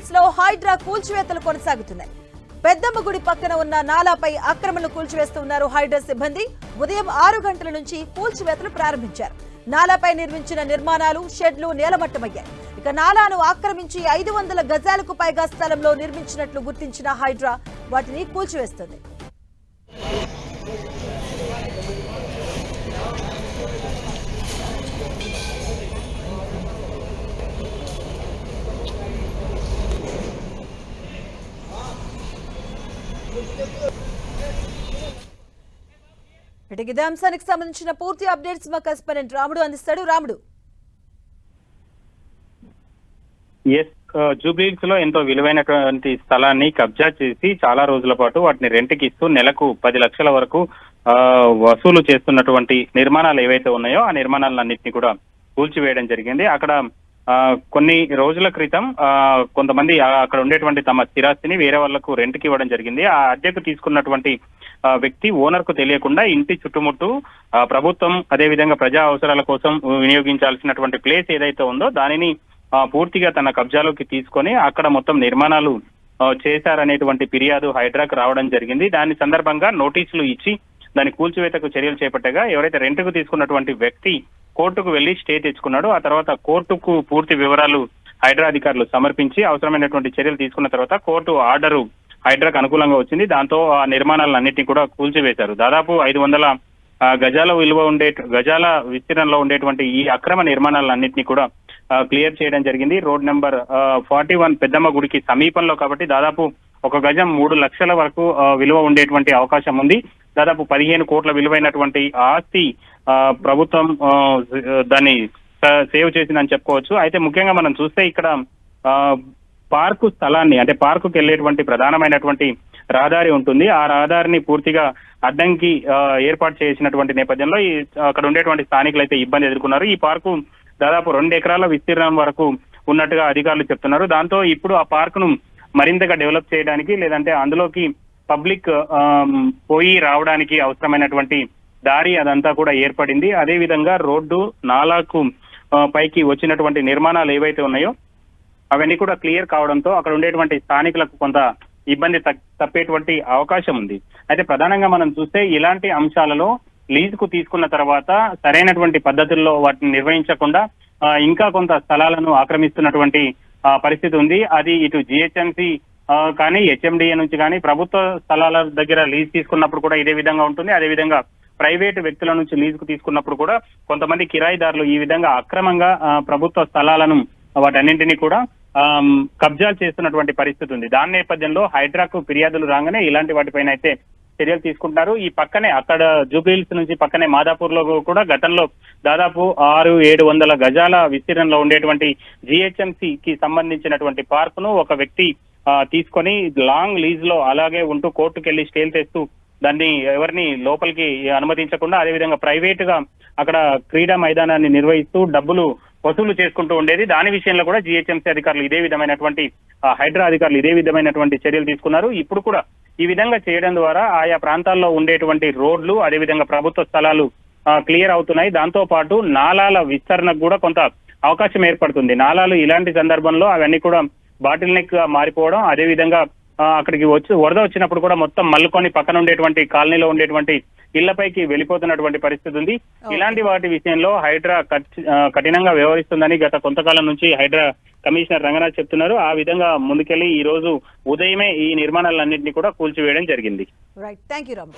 జూబ్లీహిల్స్ లో హైడ్రా కూల్చివేతలు కొనసాగుతున్నాయి. పెద్దమ్మ గుడి పక్కన ఉన్న నాలాపై ఆక్రమణలు కూల్చివేస్తున్నారు హైడ్రా సిబ్బంది. ఉదయం 6 గంటల నుంచి కూల్చివేతలు ప్రారంభించారు. నాలాపై నిర్మించిన నిర్మాణాలు, షెడ్లు నేలమట్టమయ్యాయి. ఇక నాలాను ఆక్రమించి 500 గజాలకు పైగా స్థలంలో నిర్మించినట్లు గుర్తించిన హైడ్రా వాటిని కూల్చివేస్తుంది. ఇదే అంశానికి సంబంధించిన పూర్తి అప్డేట్స్ మా కరెస్పాండెంట్ రాముడు అందిస్తాడు. రాముడు, జూబ్లీహిల్స్ లో ఎంతో విలువైనటువంటి స్థలాన్ని కబ్జా చేసి చాలా రోజుల పాటు వాటిని రెంట్కి ఇస్తూ నెలకు 10 లక్షల వరకు వసూలు చేస్తున్నటువంటి నిర్మాణాలు ఏవైతే ఉన్నాయో ఆ నిర్మాణాలన్నింటినీ కూడా కూల్చివేయడం జరిగింది. అక్కడ కొన్ని రోజుల క్రితం కొంతమంది అక్కడ ఉండేటువంటి తమ స్థిరాస్తిని వేరే వాళ్లకు రెంట్కి ఇవ్వడం జరిగింది. ఆ అద్దెకు తీసుకున్నటువంటి వ్యక్తి ఓనర్ కు తెలియకుండా ఇంటి చుట్టుముట్టు ప్రభుత్వం అదేవిధంగా ప్రజా అవసరాల కోసం వినియోగించాల్సినటువంటి ప్లేస్ ఏదైతే ఉందో దానిని పూర్తిగా తన కబ్జాలోకి తీసుకొని అక్కడ మొత్తం నిర్మాణాలు చేశారనేటువంటి ఫిర్యాదు హైడ్రాకు రావడం జరిగింది. దాని సందర్భంగా నోటీసులు ఇచ్చి దాని కూల్చివేతకు చర్యలు చేపట్టగా ఎవరైతే రెంట్కు తీసుకున్నటువంటి వ్యక్తి కోర్టుకు వెళ్లి స్టే తెచ్చుకున్నాడు. ఆ తర్వాత కోర్టుకు పూర్తి వివరాలు హైడ్రా అధికారులు సమర్పించి అవసరమైనటువంటి చర్యలు తీసుకున్న తర్వాత కోర్టు ఆర్డరు హైడ్రాకు అనుకూలంగా వచ్చింది. దాంతో ఆ నిర్మాణాలన్నింటినీ కూడా కూల్చివేశారు. దాదాపు 500 గజాల విస్తీర్ణంలో ఉండేటువంటి ఈ అక్రమ నిర్మాణాలన్నింటినీ కూడా క్లియర్ చేయడం జరిగింది. రోడ్ నెంబర్ 41 పెద్దమ్మ గుడికి సమీపంలో కాబట్టి దాదాపు 1 గజం 3 లక్షల వరకు విలువ ఉండేటువంటి అవకాశం ఉంది. దాదాపు 15 కోట్ల విలువైనటువంటి ఆస్తి ప్రభుత్వం దాన్ని సేవ్ చేసిందని చెప్పుకోవచ్చు. అయితే ముఖ్యంగా మనం చూస్తే ఇక్కడ పార్కు స్థలాన్ని అంటే పార్కుకి వెళ్ళేటువంటి ప్రధానమైనటువంటి రహదారి ఉంటుంది. ఆ రహదారిని పూర్తిగా అడ్డంకి ఏర్పాటు చేసినటువంటి నేపథ్యంలో అక్కడ ఉండేటువంటి స్థానికులు అయితే ఇబ్బంది ఎదుర్కొన్నారు. ఈ పార్కు దాదాపు 2 ఎకరాల విస్తీర్ణం వరకు ఉన్నట్టుగా అధికారులు చెప్తున్నారు. దాంతో ఇప్పుడు ఆ పార్కును మరింతగా డెవలప్ చేయడానికి లేదంటే అందులోకి పబ్లిక్ పోయి రావడానికి అవసరమైనటువంటి దారి అదంతా కూడా ఏర్పడింది. అదే విధంగా రోడ్డు నాలాకు పైకి వచ్చినటువంటి నిర్మాణాలు ఏవైతే ఉన్నాయో అవన్నీ కూడా క్లియర్ కావడంతో అక్కడ ఉండేటువంటి స్థానికులకు కొంత ఇబ్బంది తప్పేటువంటి అవకాశం ఉంది. అయితే ప్రధానంగా మనం చూస్తే ఇలాంటి అంశాలలో లీజుకు తీసుకున్న తర్వాత సరైనటువంటి పద్ధతుల్లో వాటిని నిర్వహించకుండా ఇంకా కొంత స్థలాలను ఆక్రమిస్తున్నటువంటి పరిస్థితి ఉంది. అది ఇటు జిహెచ్ఎంసీ కానీ హెచ్ఎండిఏ నుంచి కానీ ప్రభుత్వ స్థలాల దగ్గర లీజ్ తీసుకున్నప్పుడు కూడా ఇదే విధంగా ఉంటుంది. అదేవిధంగా ప్రైవేటు వ్యక్తుల నుంచి లీజుకు తీసుకున్నప్పుడు కూడా కొంతమంది కిరాయిదారులు ఈ విధంగా అక్రమంగా ప్రభుత్వ స్థలాలను వాటన్నింటినీ కూడా కబ్జాలు చేస్తున్నటువంటి పరిస్థితి ఉంది. దాని నేపథ్యంలో హైడ్రాకు ఫిర్యాదులు రాగానే ఇలాంటి వాటిపైన అయితే చర్యలు తీసుకుంటారు. ఈ పక్కనే అక్కడ జూబ్లీహిల్స్ నుంచి పక్కనే మాదాపూర్ లో కూడా గతంలో దాదాపు 600-700 గజాల విస్తీర్ణంలో ఉండేటువంటి జిహెచ్ఎంసీకి సంబంధించినటువంటి పార్కును ఒక వ్యక్తి తీసుకొని లాంగ్ లీజ్ లో అలాగే ఉంటూ కోర్టుకు వెళ్లి స్టేలు తెస్తూ దాన్ని ఎవరిని లోపలికి అనుమతించకుండా అదేవిధంగా ప్రైవేట్ గా అక్కడ క్రీడా మైదానాన్ని నిర్వహిస్తూ డబ్బులు వసూలు చేసుకుంటూ ఉండేది. దాని విషయంలో కూడా జిహెచ్ఎంసీ అధికారులు ఇదే విధమైనటువంటి హైడ్రా అధికారులు ఇదే విధమైనటువంటి చర్యలు తీసుకున్నారు. ఇప్పుడు కూడా ఈ విధంగా చేయడం ద్వారా ఆయా ప్రాంతాల్లో ఉండేటువంటి రోడ్లు అదేవిధంగా ప్రభుత్వ స్థలాలు క్లియర్ అవుతున్నాయి. దాంతో పాటు నాలాల విస్తరణకు కూడా కొంత అవకాశం ఏర్పడుతుంది. నాలాలు ఇలాంటి సందర్భంలో అవన్నీ కూడా బాటిల్ నెక్ గా మారిపోవడం అదేవిధంగా అక్కడికి వరద వచ్చినప్పుడు కూడా మొత్తం మల్లుకొని పక్కన ఉండేటువంటి కాలనీలో ఉండేటువంటి ఇళ్లపైకి వెళ్ళిపోతున్నటువంటి పరిస్థితి ఉంది. ఇలాంటి వాటి విషయంలో హైడ్రా కఠినంగా వ్యవహరిస్తుందని గత కొంతకాలం నుంచి హైడ్రా కమిషనర్ రంగనాథ్ చెప్తున్నారు. ఆ విధంగా ముందుకెళ్లి ఈ రోజు ఉదయమే ఈ నిర్మాణాలన్నింటినీ కూడా కూల్చివేయడం జరిగింది. రైట్, థాంక్యూ రాము.